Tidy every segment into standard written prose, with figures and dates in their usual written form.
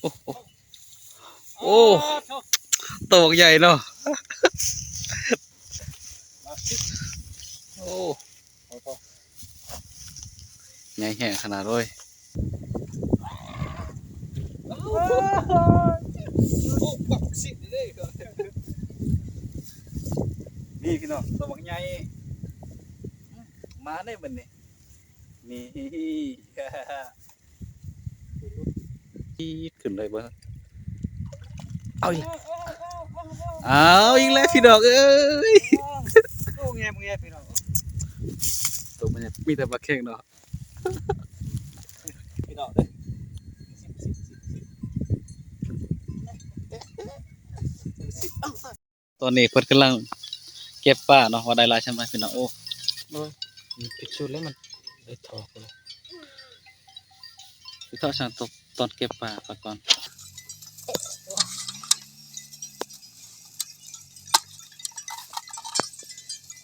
โอ้โอ้โอ้โตกใหญ่เนาะโอ้ใหญ่แห่ขนาดเลยนี่พี่น้องตัวใหญ่มาได้บัดนี้นี่ขึ้นเลยเบ้อเอาอีกแล้วพี่น้องเอ้ยโอ้แง่พี่น้องตัวมันมีแต่ปลาเข่งเนาะพี่น้องเด้อตอนนี้เพิ่นกำลังเก็บปลาเนาะว่าได้หลายใช่ไหมพี่น้องโอ้มันปิดชุดแล้วมันได้ถอกเลยพี่ทอดช่างตอนเก็บปลาก่อน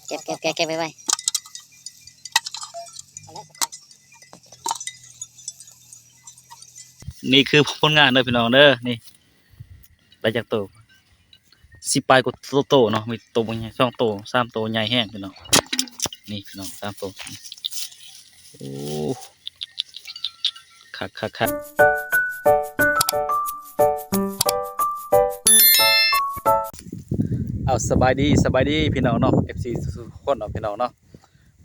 เก็บไว้นี่คือผลงานเด้อพี่น้องเด้อนี่ได้จากตัวสิปลายก็โตเนาะมีตัวใหญ่2 ตัว3 ตัวใหญ่แห้งพี่น้องนี่พี่น้อง3 ตัวโอ้คักเอาสบายดีพี่น้องเนาะ FC ทุกคนเนาะพี่น้องเนาะ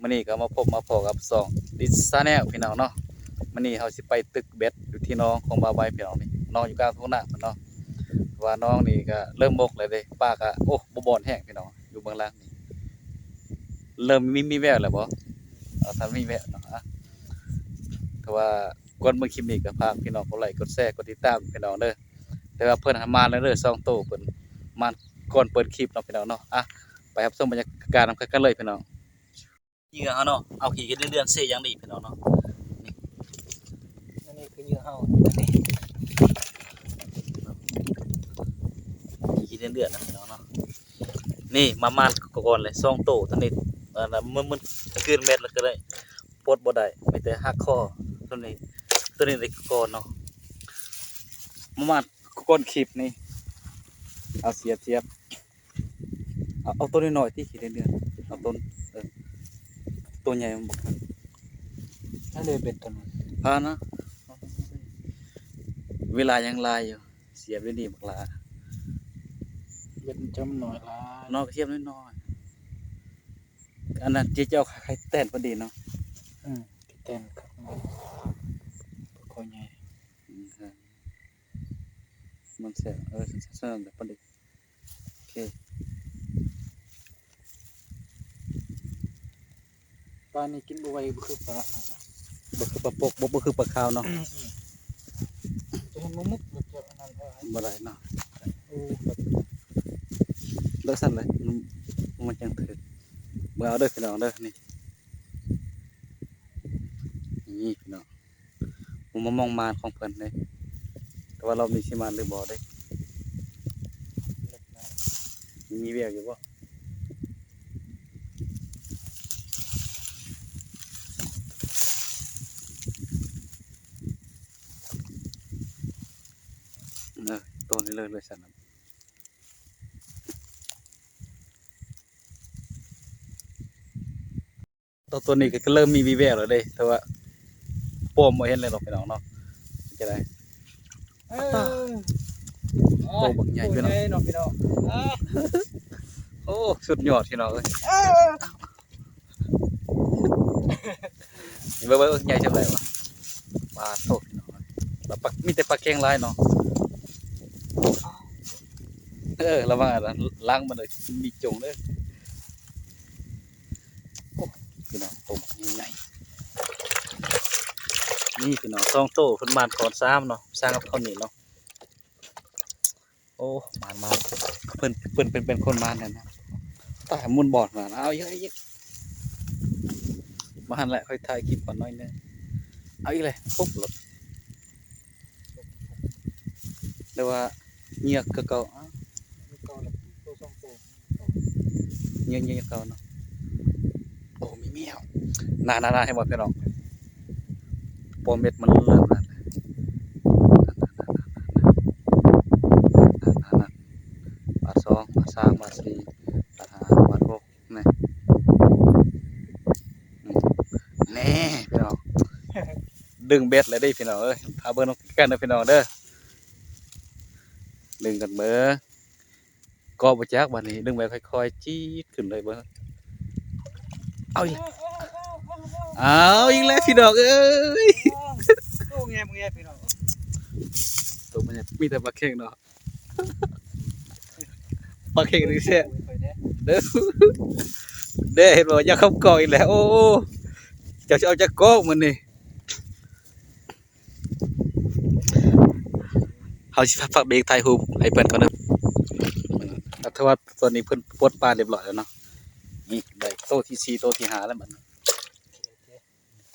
มื้อนี้ก็มาพบมาพอกับ2ดิสแนลพี่น้องเนาะมื้อนี้เฮาสิไปตึกเบ็ดอยู่ที่น้องของบ่าวใบพี่น้องนี่น้องอยู่กลางทุ่งนาเพิ่นเนาะว่าน้องนี่ก็เริ่มบกเลยเด้ปลาก็โอ้บ่บ่อนแห้งพี่น้องอยู่เบื้องล่างนี่เริ่มมีแววแล้วบ่ถ้ามีแววเนาะแต่ว่าก่อนเบิ่งคลิปนี้ก็ฝากพี่น้องกดไลค์กดแชร์กดติดตามพี่น้องเด้อแต่ว่าเพิ่นมาแล้วเด้อ2 ตัวเพิ่นมาก่อนเปิดคลิปเนาะพี่น้องเนาะไปรับชมบรรยากาศนำกันเลยพี่น้องเหยื่อเฮาเนาะเอาขี่กันเดือนๆเสยอย่างดีพี่น้องเนาะนี่คือเหยื่อเฮาขี่เดือนๆนะพี่น้องเนาะนี่มาก่อนเลย2 ตัวตัวนี้มันเกินเม็ดแล้วก็เลยปลดบ่ได้มีแต่หักคอตัวนี้ได้ก่อนเนาะมาก่อนคลิปนี่เอาเสียบเอาตัวน้อยๆที่ขี่เดือนๆเอาตัวใหญ่มันบ่ ถ้าเลยเบ็ดตัวนั้น พานะเวลายังลายอยู่เสียบได้ดีบักลา เบ็ดจำหน่อยละ น้อยก็เสียบน้อยๆอันนั้นเจ้าไข่แต้นพอดีเนาะ ที่เต้นครับคอยใหญ่ ครับมันเสียเส้นแบบพอดีโอเค ปลานี่กินบ่ไหวบ่คือปลา บ่คือปลาปกบ่คือปลาขาวเนาะ จะเห็นมุกแบบอันนั้นบ่ได้เนาะ โอ้ เลิกสั่นเลยมันจังถึกเบิ่งเอาเด้อพี่น้องเด้อนี่พี่น้องผมมามานของเพิ่นเลยแต่ว่าเรามีสิมานหรือบ่เด้มีเวียกอยู่บ่ตัวนี้เลยสั่นตัวนี้ก็เริ่มมีวีแววแล้วเด้แต่ว่าโปมบ่เห็นเลยหรอกพี่น้องเนาะจะได้โปบักใหญ่พี่น้อง น้องพี่น้อง โอ้สุดยอดพี่น้องเอ้ยนี่เบิ่งใหญ่จังได๋วะปลาโตพี่น้องแล้วปักมีแต่ปลาแกงลายเนาะระวังอ่ะล้างมันเลยมีจงเด้อโอ้พี่น้องโตบักใหญ่นี่พี่น้อง2 โตเพิ่นมานก่อน3เนาะสร้างกับเขานี่เนาะโอ้มาเพิ่นเป็นคนมานนั่นนะตายมุนบอดมาเอาเยอะๆมาหันแหละค่อยถ่ายคลิปก่อนหน่อยนึงเอาอีกเลยปุ๊บหลดเรียกว่าเหยือกเก่าเหยือกเก่าเนาะโอ้มีเมียวนาให้หมดพี่น้องปอมเม็ดมันเริ่มนั่น 3บาท4บาท5บาท6นี่แน่พี่น้องดึงเบ็ดเลยได้พี่น้องเอ้ยเอาเบิ่งกันเด้อพี่น้องเด้อดึงกันเบิ่งก็บ่จักบัดนี้ดึงไปค่อยๆจี๊ดขึ้นเลยเบิ่งเอาอีกเอาอีกแล้วพี่น้องเอ้ย โอ้แง่มึงแง่พี่น้อง ตัวมันมีแต่ปลาเค็งเนาะปลาเค็งนี่แซ่เด้อเด้อเห็นบ่อยากเข้ากองอีกแล้วโอ้เจ้าจะเอาจากกองมันนี่เฮาสิฝากเบรกถ่ายรูปให้เพิ่นก่อนเด้อแต่ว่าตอนนี้เพิ่นปลดปลาเรียบร้อยแล้วเนาะนี่ได้โตที่4โตที่5แล้วมัน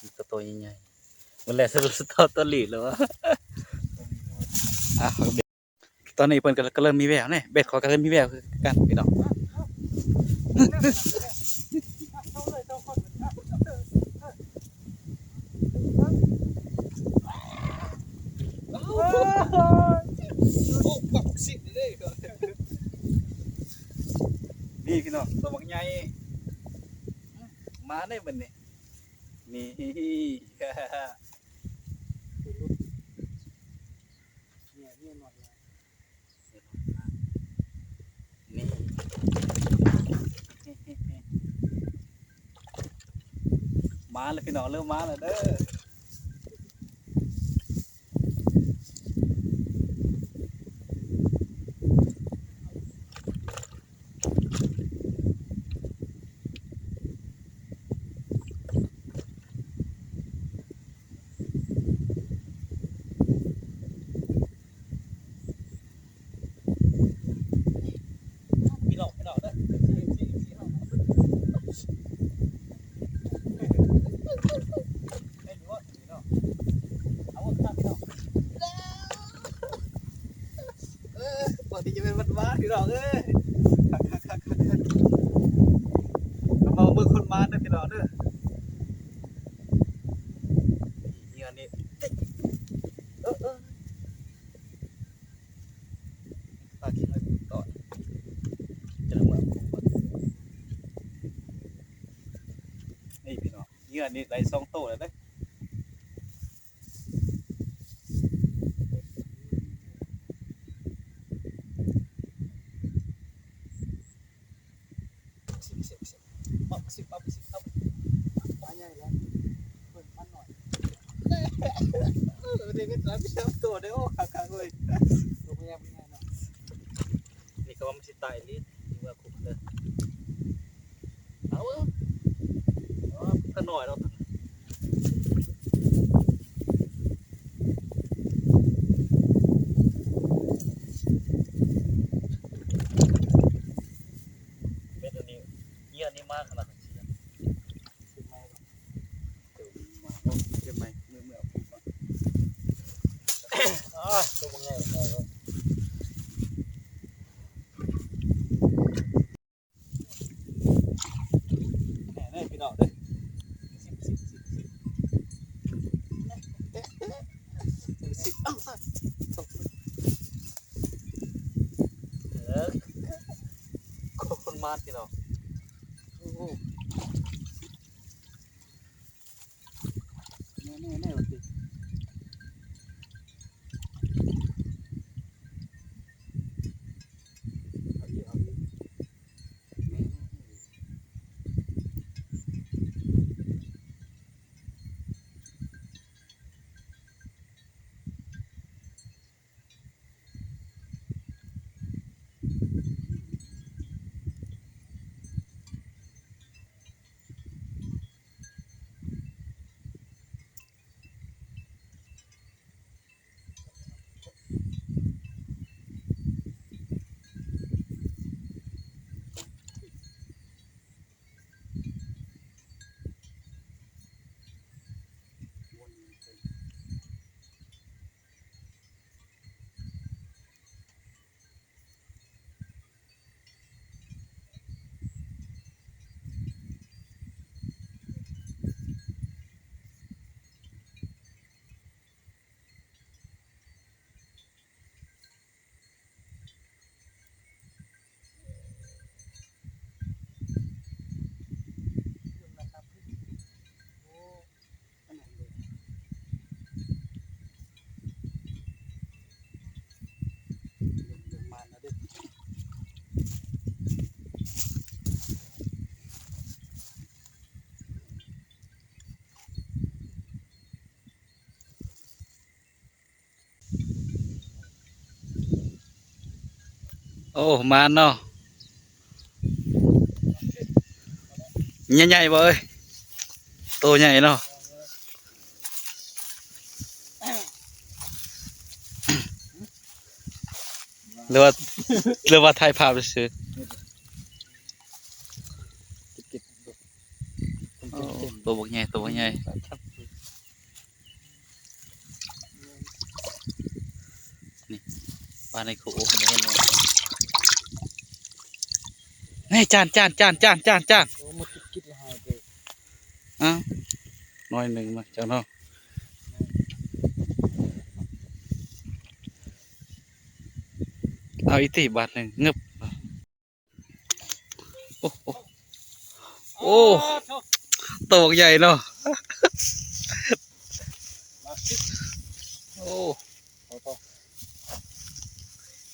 นี่ตัวใหญ่ๆมันแลสรุปสตอตัวลีแล้ววะอ่ะตอนนี้เพิ่นก็เริ่มมีแววแน่เบ็ดขอยก็เริ่มมีแววคือกันพี่น้องนี่พี่น้องตัวบักใหญ่มาได้บัดนี้นี่ นี่มาเลยพี่น้องเริ่มมาแล้วเด้อพี่น้องเด้อปกติจะเป็นวันว้าพี่น้องเอ้ยมาเบิ่งคนมาเด้อพี่น้องเด้อนี่อันนี้ปลากินไว้ก่อนจะลงมานี่พี่น้องนี่อันนี้ได้2โตแล้วเด้อสิบเอาปลาใหญ่แล้วเปิดมันหน่อยเด็กก็จะไม่ทำตัวได้โอ้คักๆเลยตัวใหญ่เนาะนี่ก็ว่ามันสิตายลิ้นนี่ว่าคุกเด้อเอาถ้าหน่อยเราเม็ดอันนี้เยี่ยนี่มากขนาดนี้เจ็บไหมเมื่อตัวมันใหญ่เลยแน่พี่น้องเด้อสิบเอ้าคนมาพี่น้องแน่วันที่ โอ้มาเนาะใหญ่ๆบ่เอ้ยโตใหญ่เนาะหรือว่าหรือว่าถ่ายภาพซื่อ เก็บๆดู โอ้ตัวบักใหญ่ตัวบักใหญ่ ครับ ปลาในคูไม่เห็นเลยนี่จาน โอ้หมดกิ๊ดๆหายไป อ้าวน้อยหนึ่งมาเจ้าเนาะเอาอีกทีบาทหนึ่งเงึบโอ้โอ้โอ้ตัวบักใหญ่เนาะโอ้ เอาต่อ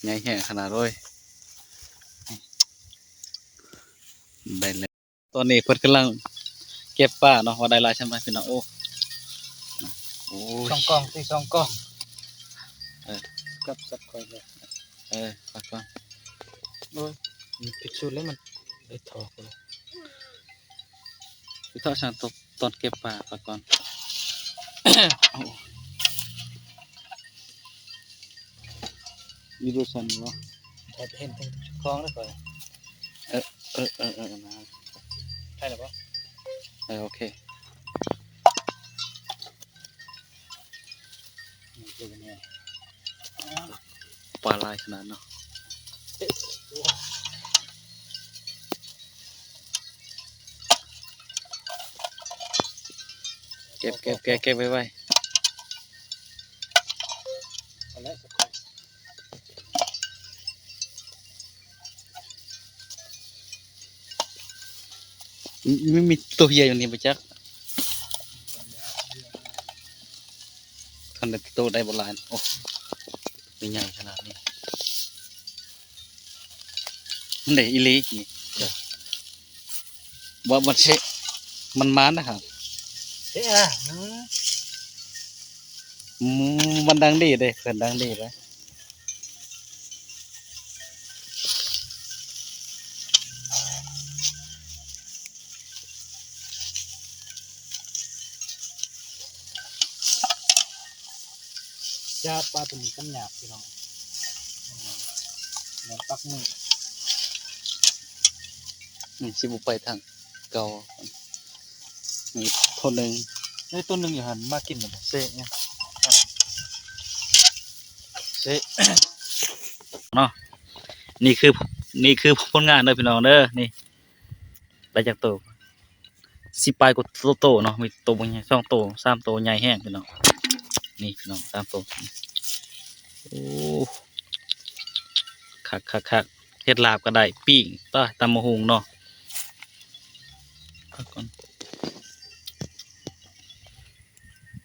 ใหญ่แห่ขนาดเลยได้เลยตอนนี้เพิ่นกำลังเก็บป้าเนาะว่าได้หลายใช่ไหมพี่น้องโอ้โอ้ย สองกล่องสิสองกล่อง เออ กับสักคนเลย ปัดก่อน โอ้ยมันปิดชุดแล้วมันได้ถอกเลย พี่ทอดช่างตอนเก็บป้าปัดก่อนโอ้มีดูสันวะ แต่เห็นเป็นคล้องแล้วก่อน นะ ใช่หรือเปล่า โอเค นี่คือเนี่ย ปลาลายขนาดเนาะเก็บไว้ เอาละสักคน ไม่มีตัวใหญ่อย่างนี้ไปจักคันเด็ดตัวได้โบราณโอ้ไม่ใหญ่ขนาดนี้มันได้อีหลีนี่ว่ามันเชะมันมานนะครับ เฮ้ยอ่ะ มันดังดีเลยเพื่อนดังดีเลย จะปลาตัวนี้กันหยาบพี่น้องเหมือนปักมือ ชิบุไปทางเก่านี่คนหนึ่ง ในต้นหนึ่งอยู่หันมากินหรือเปล่าเซ่เนี่ย เซะ เนาะนี่คือผลงานเด้อพี่น้องเด้อนี่ได้จากโตสิปลายกว่าโตเนาะมีโตบางใหญ่สองโตสามโตใหญ่แห้งพี่น้องนี่พี่น้องสามโตโอ้คักเฮ็ดลาบก็ได้ปิ้งต้าตำมะฮุงเนาะพักก่อน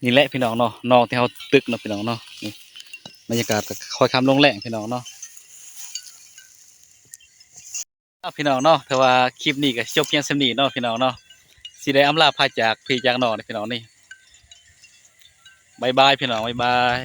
นี่แหละพี่น้องเนาะนองที่เขาตึกเนาะพี่น้องเนาะนี่บรรยากาศก็ค่อยคำลงแรงพี่น้องเนาะพี่น้องเนาะแต่ว่าคลิปนี้ก็จบเพียงเท่านี้เนาะพี่น้องเนาะสิได้อำลาพาจากพี่จากน้องนี่พี่น้องนี่บายบายพี่น้องบายบาย